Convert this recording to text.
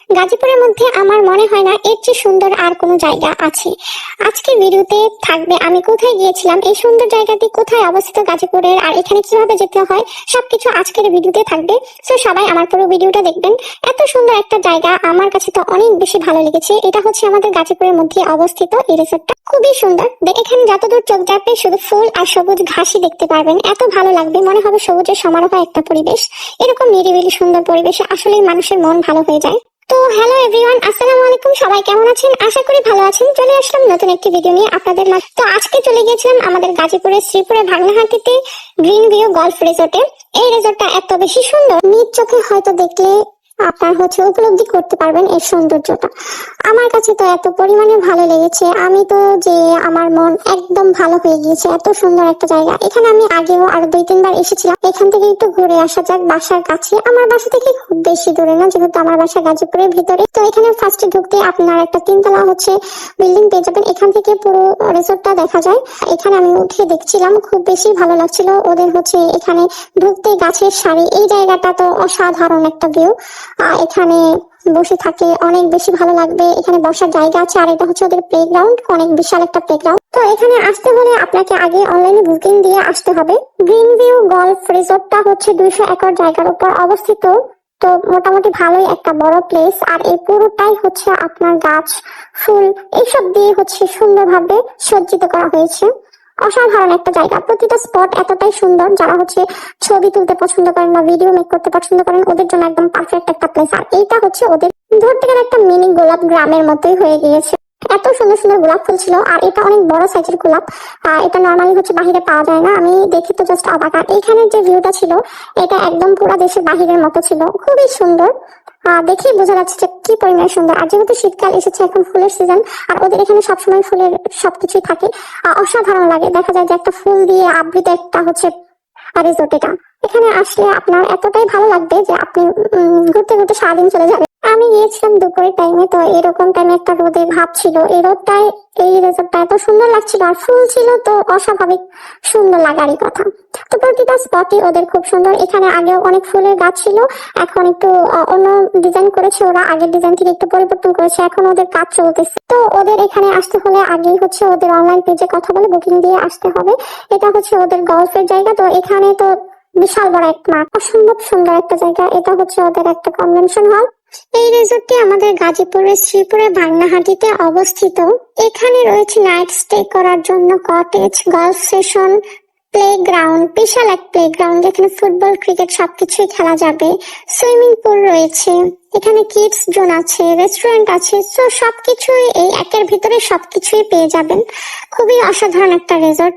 গাজীপুরের মধ্যে আমার মনে হয় না এর চেয়ে সুন্দর আর কোনো জায়গা আছে। আজকের ভিডিওতে থাকবে আমি কোথায় গিয়েছিলাম, এই সুন্দর জায়গাটি কোথায় অবস্থিত গাজীপুরের, আর এখানে কিভাবে যেতে হয় সবকিছু আজকের ভিডিওতে থাকবে। তো সবাই আমার পুরো ভিডিওটা দেখবেন। এত সুন্দর একটা জায়গা, আমার কাছে তো অনেক বেশি ভালো লেগেছে। এটা হচ্ছে আমাদের গাজীপুরের মধ্যে অবস্থিত এই রিসোর্টটা, খুবই সুন্দর। এখানে যতদূর চোখ যাবে শুধু ফুল আর সবুজ ঘাসই দেখতে পারবেন। এত ভালো লাগবে, মনে হবে সবুজের সমারোহ একটা পরিবেশ। এরকম নিরিবিলি সুন্দর পরিবেশে আসলেই মানুষের মন ভালো হয়ে যায়। তো হ্যালো এভরিওয়ান, আসসালামু আলাইকুম। সবাই কেমন আছেন? আশা করি ভালো আছেন। চলে আসলাম নতুন একটি ভিডিও নিয়ে আপনাদের মাঝে। তো আজকে চলে গিয়েছিলাম আমাদের গাজীপুরের শ্রীপুরের ভাগনাহাটিতে গ্রিন ভিউ গলফ রিসোর্টে। এই রিসোর্টটা এত বেশি সুন্দর, নিজ চোখে হয়তো দেখলে আপনার উপলব্ধি করতে পারবেন এর সৌন্দর্যটা। আমার কাছে তো এত পরিমাণে ভালো লেগেছে, আমি তো যে আমার মন একদম ভালো হয়ে গিয়েছে। এত সুন্দর একটা জায়গা। এখানে আমি আগেও আরো 2-3 বার এসেছিলাম। এখান থেকে একটু ঘুরে আসা যাক বাসার কাছে। আমার বাসা থেকে খুব বেশি দূরে না, যেহেতু আমার বাসা গাজীপুরের ভিতরে। তো এখানে ফার্স্টে ঢুকতে আপনার একটা 3 তলা বিল্ডিং পেয়ে যাবেন। এখান থেকে পুরো রিসোর্টটা দেখা যায়। এখানে আমি উঠে দেখছিলাম, খুব বেশি ভালো লাগছিল। ওদের এখানে ঢুকতে গাছের সারি, এই জায়গাটা তো অসাধারণ একটা ভিউ। এখানে বসে থাকে অনেক বেশি ভালো লাগবে। এখানে বসার জায়গা আছে, আর এটা হচ্ছে ওদের প্লেগ্রাউন্ড, অনেক বিশাল একটা প্লেগ্রাউন্ড। তো এখানে আসতে হলে আপনাকে আগে অনলাইনে বুকিং দিয়ে আসতে হবে। গ্রিন ভিউ গলফ রিসোর্টটা হচ্ছে 200 একর জায়গার উপর অবস্থিত। তো মোটামুটি ভালোই একটা বড় প্লেস, আর এই পুরোটাই হচ্ছে আপনার গাছ ফুল এইসব দিয়ে সুন্দরভাবে সজ্জিত করা হয়েছে। অসাধারণ একটা জায়গা। প্রতিটা স্পট এতটাই সুন্দর, যারা ছবি তুলতে পছন্দ করেন বা ভিডিও মেক করতে পছন্দ করেন ওদের জন্য একদম পারফেক্ট একটা প্লেস। আর এইটা হচ্ছে ওদের ধরতে গেলে একটা মিনি গোলাপ গ্রামের মতোই হয়ে গিয়েছে। এত সুন্দর সুন্দর গোলাপ ফুল ছিল, আর এটা অনেক বড় সাইজের গোলাপ। এটা নর্মালি বাহিরে পাওয়া যায় না। আমি দেখি তো জাস্ট অবাক। আর এইখানে যে ভিউটা ছিল এটা একদম পুরো দেশের বাহিরের মতো ছিল, খুবই সুন্দর। দেখেই বোঝা যাচ্ছে যে কি পরিমাণে সুন্দর। আর যেহেতু শীতকাল এসেছে, এখন ফুলের সিজন, আর ওদের এখানে সবসময় ফুলের সবকিছুই থাকে। অসাধারণ লাগে। দেখা যায় যে একটা ফুল দিয়ে আবৃত একটা রিসোর্ট এটা। এখানে আসলে আপনার এতটাই ভালো লাগবে যে আপনি ঘুরতে ঘুরতে সারাদিন চলে যাবে। আমি গিয়েছিলাম দুপুরের টাইমে, তো এরকম টাইমে একটা রোদের ভাব ছিল। এই রোদটায় এই রিসোর্টটা এত সুন্দর লাগছিল, আর ফুল ছিল তো অস্বাভাবিক সুন্দর লাগারই কথা। তো প্রতিটা স্পটই ওদের খুব সুন্দর। এখানে আগেও অনেক ফুলের গাছ ছিল, এখন একটু অন্য ডিজাইন করেছে ওরা। আগের ডিজাইন থেকে একটু পরিবর্তন করেছে, এখন ওদের কাজ চলতেছে। তো ওদের এখানে আসতে হলে আগেই ওদের অনলাইন পেজে কথা বলে বুকিং দিয়ে আসতে হবে। এটা ওদের গল্ফের জায়গা। তো এখানে তো বিশাল বড় এক মাঠ, অসম্ভব সুন্দর একটা জায়গা। এটা ওদের একটা কনভেনশন হল। এই রিসোর্টটি আমাদের গাজীপুরের শ্রীপুরের ভাগনাহাটিতে অবস্থিত। এখানে রয়েছে নাইট স্টে করার জন্য কটেজ, গলফ সেশন, প্লেগ্রাউন্ড, বিশাল এক প্লেগ্রাউন্ড যেখানে ফুটবল ক্রিকেট সবকিছুই খেলা যাবে। সুইমিং পুল রয়েছে, এখানে কিডস জোন আছে, রেস্টুরেন্ট আছে। তো সবকিছুই এই একের ভিতরে সবকিছুই পেয়ে যাবেন। খুবই অসাধারণ একটা রিসোর্ট।